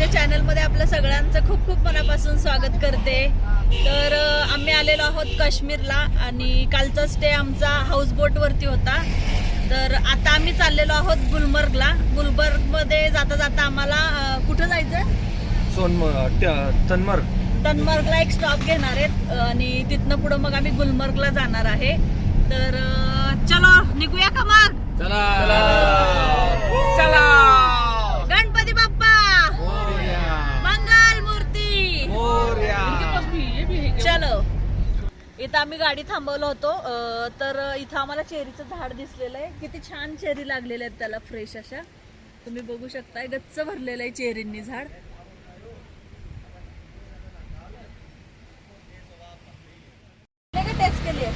माझ्या चॅनलमध्ये आपल्या सगळ्यांचं खूप खूप मनापासून स्वागत करते। तर आम्ही आलेलो आहोत काश्मीरला आणि कालचा स्टे आमचा हाऊस बोट वरती होता। तर आता आम्ही चाललेलो आहोत गुलमर्गला। गुलमर्गमध्ये जाता जाता आम्हाला कुठं जायचं? तनमर्गला एक स्टॉप घेणार आहेत आणि तिथनं पुढे मग आम्ही गुलमर्गला जाणार आहे। तर चलो निघूया का मग? चला चला। गणपती बाप्पा मंगल मूर्ती चलो। इथं आम्ही गाडी थांबवलो होतो तर इथं आम्हाला चेरीचं झाड दिसलेलं आहे। किती छान चेरी लागलेले आहेत त्याला, फ्रेश अशा तुम्ही बघू शकताय। गच्च भरलेलं आहे चेरींनी झाड। टेस्ट के लिए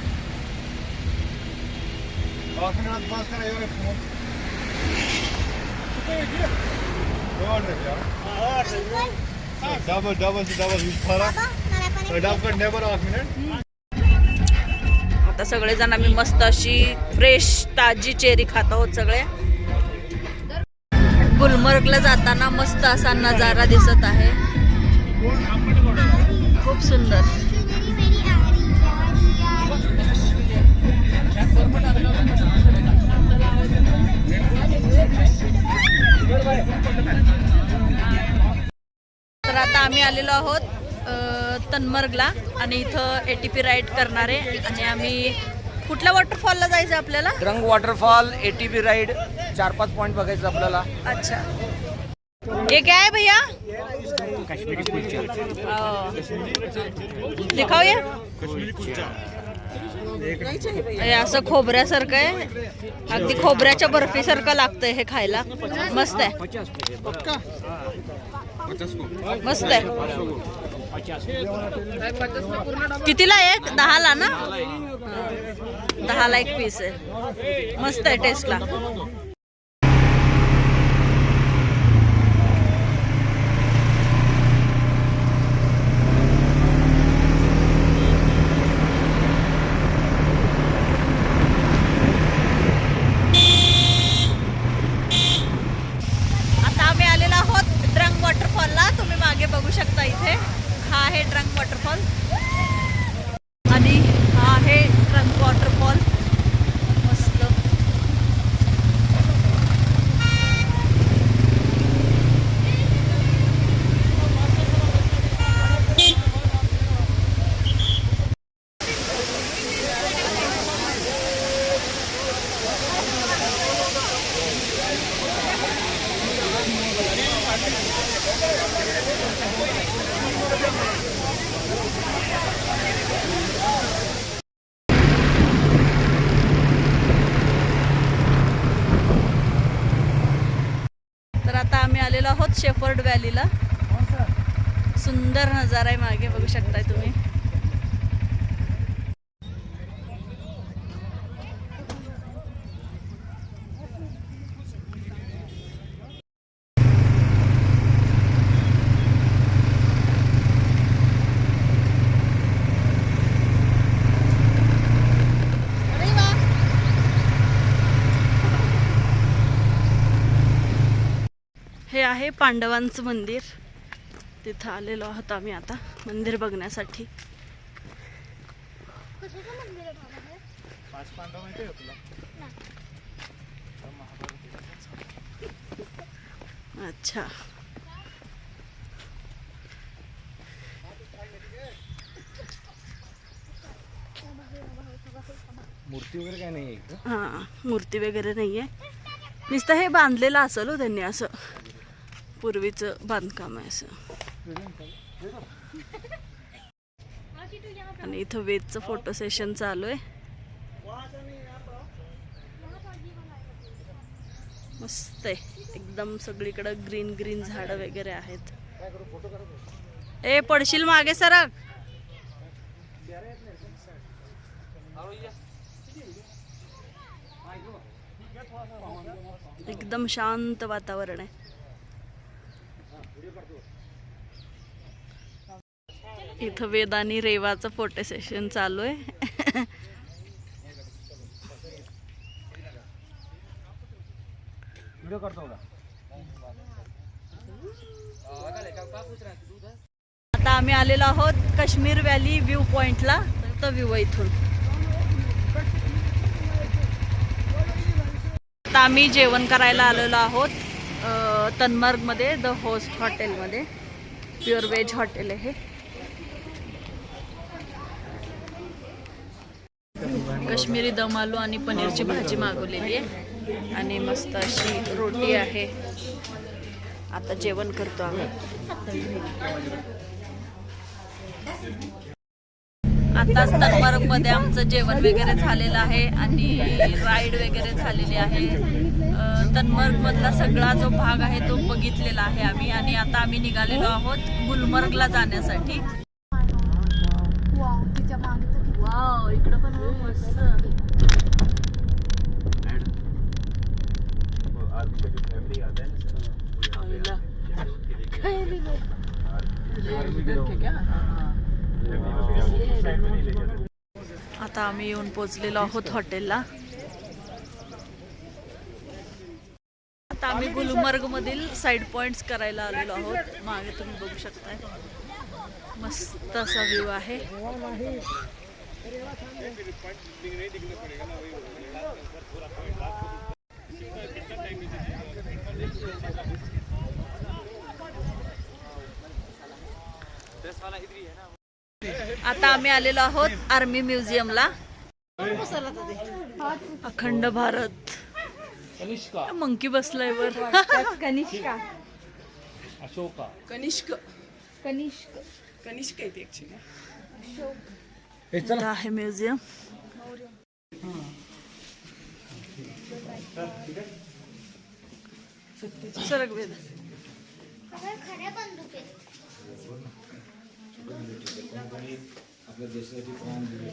आता सगळेजण आम्ही मस्त अशी फ्रेश ताजी चेरी खात आहोत सगळे। गुलमर्गला जाताना मस्त असा नजारा दिसत आहे, खूप सुंदर। तर आता आम्ही आलेलो आहोत तनमर्गला आणि इथं ATP राईड करणार आहे आणि आम्ही कुठल्या वॉटरफॉलला जायचं आपल्याला? रंग वॉटरफॉल, ATP राइड, 4-5 पॉइंट बघायचं आपल्याला। अच्छा, ये क्या है भैया? काश्मीरी कुलचा दिखाओ ये। काश्मीरी कुलचा हे असं खोबऱ्यासारखं आहे, अगदी खोबऱ्याच्या बर्फीसारखं लागतंय हे खायला। मस्त आहे, मस्त आहे। कितीला एक? 10ला ना? 10ला एक पीस आहे, मस्त आहे टेस्टला। तुम्ही मागे बघू शकता, इथे हा आहे ड्रंक वॉटरफॉल आणि हा आहे ड्रंक वॉटरफॉल। मस्त आलेलो आहोत शेफर्ड व्हॅलीला। सुंदर नजारा आहे, मागे बघू शकताय तुम्ही। हे आहे पांडवांचं मंदिर, तिथं आलेलो आहोत आम्ही आता मंदिर बघण्यासाठी। अच्छा, मूर्ती वगैरे काय नाही? हां, मूर्ती वगैरे नाहीये, नुसतं हे बांधलेलं असेल हो त्यांनी, असं पूर्वीचं बांधकाम आहे असं। आणि इथं वेदचं फोटो सेशन चालू आहे, मस्त आहे एकदम। सगळीकडं ग्रीन ग्रीन झाडं वगैरे आहेत। ए पडशील मागे सरक। एकदम शांत वातावरण आहे। इथं वेद आणि रेवाचं फोटो सेशन चालू आहे। व्हिडिओ करतो का? आता आम्ही आलेलो आहोत काश्मीर व्हॅली व्ह्यू पॉइंटला. तर व्ह्यू आहे इथून. आता आम्ही जेवण करायला आलेलो आहोत तन्मर्गमध्ये द होस्ट हॉटेलमध्ये. प्युअर व्हेज हॉटेल आहे. काश्मीरी दम आलू आणि पनीरची भाजी मागवलेली आहे आणि मस्त अशी रोटी आहे. आता जेवण करतो आम्ही. आताच तन्मर्गमध्ये आमचं जेवण वगैरे झालेलं आहे आणि राईड वगैरे झालेली आहे. तन्मर्गमधला सगळा जो भाग आहे तो बघितलेला आहे आम्ही. आणि आता आम्ही निघालेलो आहोत गुलमर्गला जाण्यासाठी. वाव, इकडं पण मस्त. आता आम्ही येऊन पोहोचलेलो आहोत हॉटेलला. आता आम्ही गुलमर्ग मधील साइड पॉइंट्स करायला आलेलो आहोत. मागे तुम्ही बघू शकताय मस्त असा व्ह्यू आहे. आता आम्ही आलेलो आहोत आर्मी म्युझियमला. अखंड भारत. मंकी बसलाय वर. कनिष्का अशोका कनिष्क कनिष्क कनिष्क आहे ती ऍक्च्युली. इथं आहे म्युझियम. सरक वेद. आपल्या देशासाठी प्राण दिले.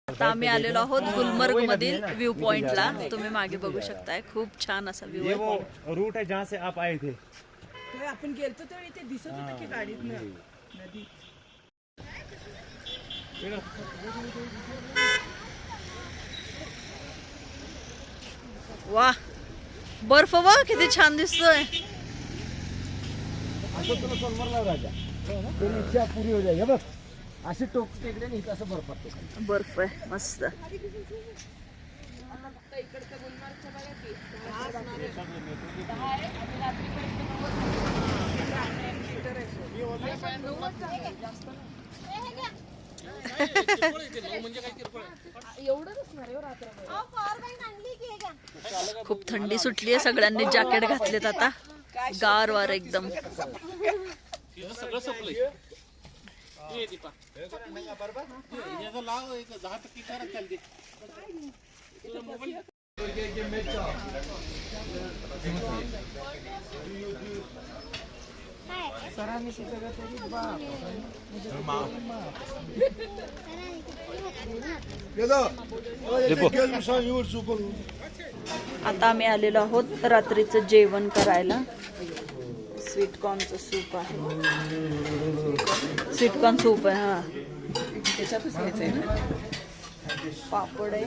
आता आम्ही आलेलो आहोत गुलमर्ग मधील व्ह्यू पॉइंटला. तुम्ही मागे बघू शकताय खूप छान असा व्ह्यू ये आहे. वो रूट है जहाँ से आप आए थे. आपण गेलतो तेव्हा इथे दिसत होतं की गाडीतनं नदी. वा, बर्फ वा किती छान दिसतोय. असं तुला सोनवारला राजा ते इच्छा पुरी हो जाईल. बघ अशी टोक टेकले नाही असं बर्फ पडतो. बर्फ आहे मस्त. खूप थंडी सुटली आहे. सगळ्यांनी जॅकेट घातलेत आता. गार वार एकदम. आता आम्ही आलेलो आहोत रात्रीचं जेवण करायला. स्वीट कॉर्नचं सूप आहे. स्वीट कॉर्न सूप आहे. हा, त्याच्यातच घ्यायचंय ना. पापड आहे,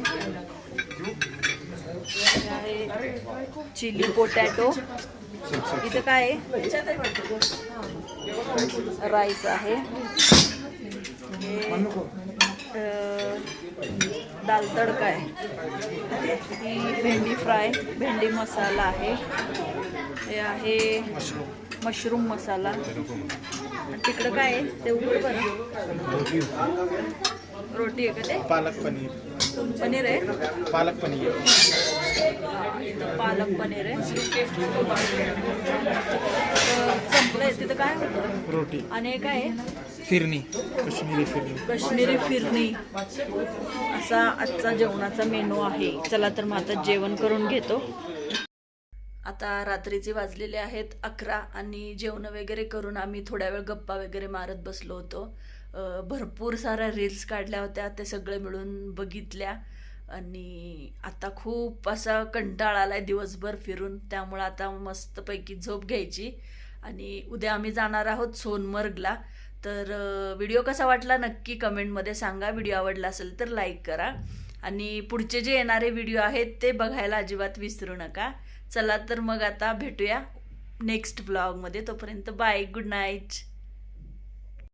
हे आहे चिली पोटॅटो. इथं काय आहे? राईस आहे, दाल तडका आहे, ही भेंडी फ्राय, भेंडी मसाला आहे, हे आहे मशरूम मसाला. आणि तिकडं काय आहे ते उघड बरं. रोटी आहे का ते? पालक पनीर. पनीर आहे, पालक पनीर. पालक पनीर आहे. संपलंय. तिथं काय होतं? रोटी. आणि हे काय आहे? फिरणी, काश्मीरी फिरणी. काश्मीरी फिरणी. असा आजचा जेवणाचा मेनू आहे. चला तर मग आता जेवण करून घेतो. आता रात्रीचे वाजलेले आहेत 11 आणि जेवण वगैरे करून आम्ही थोड्या वेळ गप्पा वगैरे मारत बसलो होतो. भरपूर साऱ्या रील्स काढल्या होत्या, ते सगळे मिळून बघितल्या. आणि आता खूप असा कंटाळा आलाय दिवसभर फिरून, त्यामुळे आता मस्तपैकी झोप घ्यायची. आणि उद्या आम्ही जाणार आहोत सोनमर्गला. तर व्हिडिओ कसा वाटला नक्की कमेंटमध्ये सांगा. व्हिडिओ आवडला असेल तर लाईक करा. आणि पुढचे जे येणारे व्हिडिओ आहेत ते बघायला अजिबात विसरू नका. चला तर मग आता भेटूया नेक्स्ट व्लॉगमध्ये. तोपर्यंत बाय, गुड नाईट.